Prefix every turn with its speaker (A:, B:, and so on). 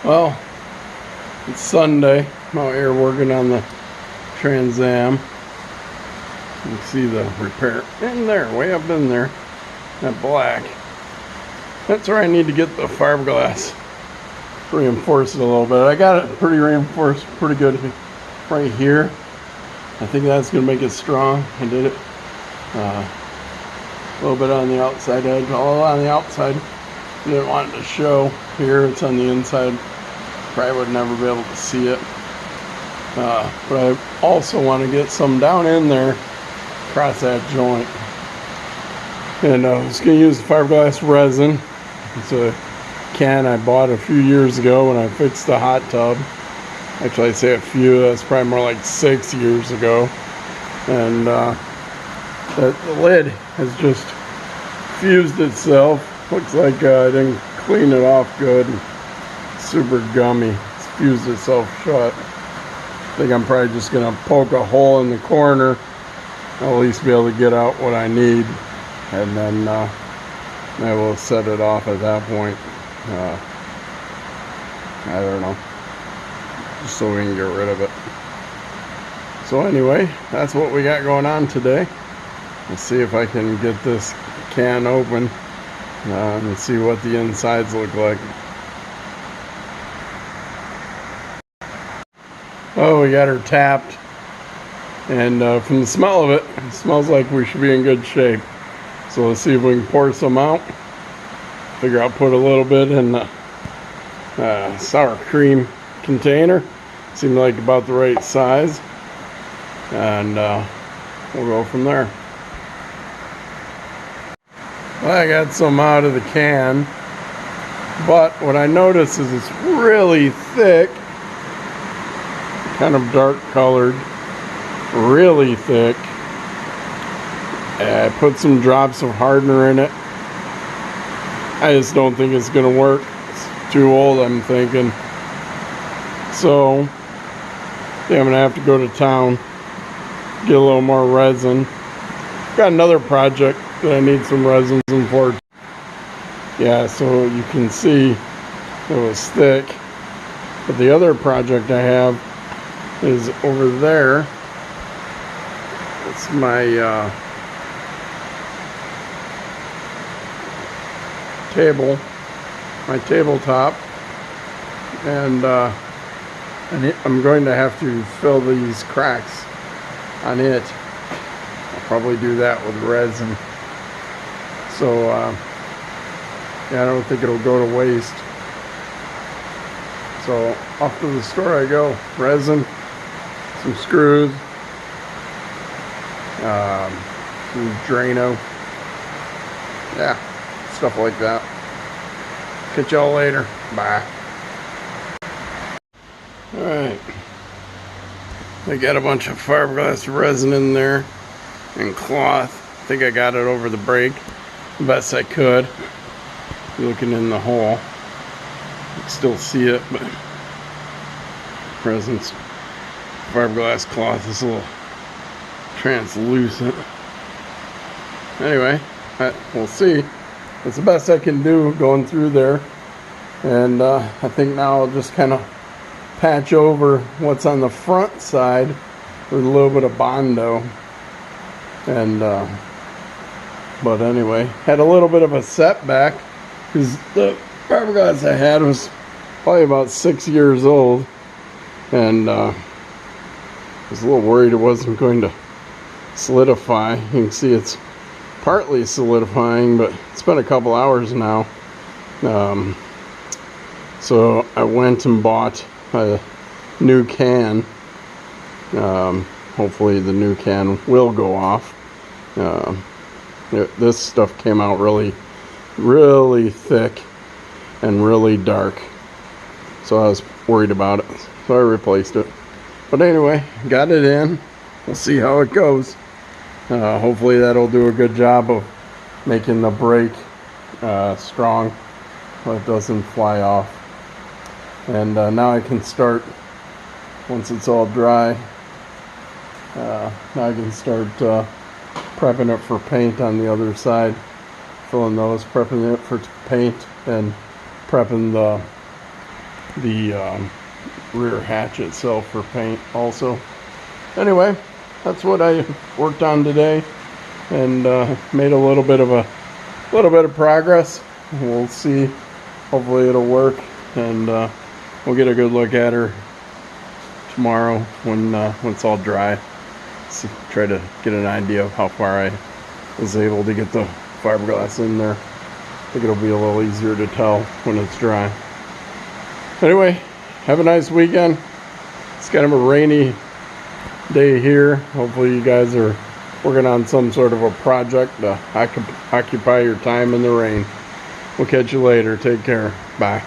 A: Well, it's Sunday. I'm out here working on the Trans Am. You can see the repair in there, way up in there. That black. That's where I need to get the fiberglass. Reinforce it a little bit. I got it pretty reinforced, pretty good right here. I think that's going to make it strong. I did it a little bit on the outside edge, all on the outside. Didn't want it to show. Here it's on the inside. Probably would never be able to see it. But I also want to get some down in there across that joint. And I was going to use the fiberglass resin. It's a can I bought a few years ago when I fixed the hot tub. Actually, I say a few, that's probably more like 6 years ago. And the lid has just fused itself. Looks like I didn't clean it off good. It's super gummy. It's fused itself shut. I think I'm probably just going to poke a hole in the corner. I'll at least be able to get out what I need. And then I will set it off at that point. I don't know. Just so we can get rid of it. So anyway, that's what we got going on today. Let's see if I can get this can open and see what the insides look like. Oh, we got her tapped. And from the smell of it, it smells like we should be in good shape. So let's see if we can pour some out. Figure I'll put a little bit in the sour cream container. Seemed like about the right size. And we'll go from there. Well, I got some out of the can. But what I noticed is it's really thick. Kind of dark colored. Really thick. I put some drops of hardener in it. I just don't think it's gonna work. It's too old, I'm thinking. So yeah, I'm gonna have to go to town, get a little more resin. Got another project that I need some resins in for. Yeah, so you can see it was thick. But the other project I have is over there. It's my tabletop, and I'm going to have to fill these cracks on it. I'll probably do that with resin. So yeah, I don't think it'll go to waste. So off to the store I go. Resin, some screws, some Drano, yeah, stuff like that. Catch y'all later. Bye. Alright, I got a bunch of fiberglass resin in there and cloth. I think I got it over the brake the best I could. Looking in the hole, you can still see it, but resin's fiberglass cloth is a little translucent. Anyway, we'll see. It's the best I can do going through there. And I think now I'll just kind of patch over what's on the front side with a little bit of Bondo. And but anyway, had a little bit of a setback because the fiberglass I had was probably about 6 years old. And I was a little worried it wasn't going to solidify. You can see it's partly solidifying, but it's been a couple hours now. So I went and bought a new can. Hopefully the new can will go off. This stuff came out really thick and really dark. So I was worried about it. So I replaced it. But anyway, got it in. We'll see how it goes. Hopefully that'll do a good job of making the brake strong so it doesn't fly off. And now I can start, once it's all dry, now I can start prepping it for paint on the other side. Filling those, prepping it for paint, and prepping the rear hatch itself for paint also. Anyway, that's what I worked on today, and made a little bit of progress. We'll see. Hopefully it'll work, and we'll get a good look at her tomorrow when it's all dry. Try to get an idea of how far I was able to get the fiberglass in there. I think it'll be a little easier to tell when it's dry. Anyway, have a nice weekend. It's kind of a rainy day here. Hopefully you guys are working on some sort of a project to occupy your time in the rain. We'll catch you later. Take care. Bye.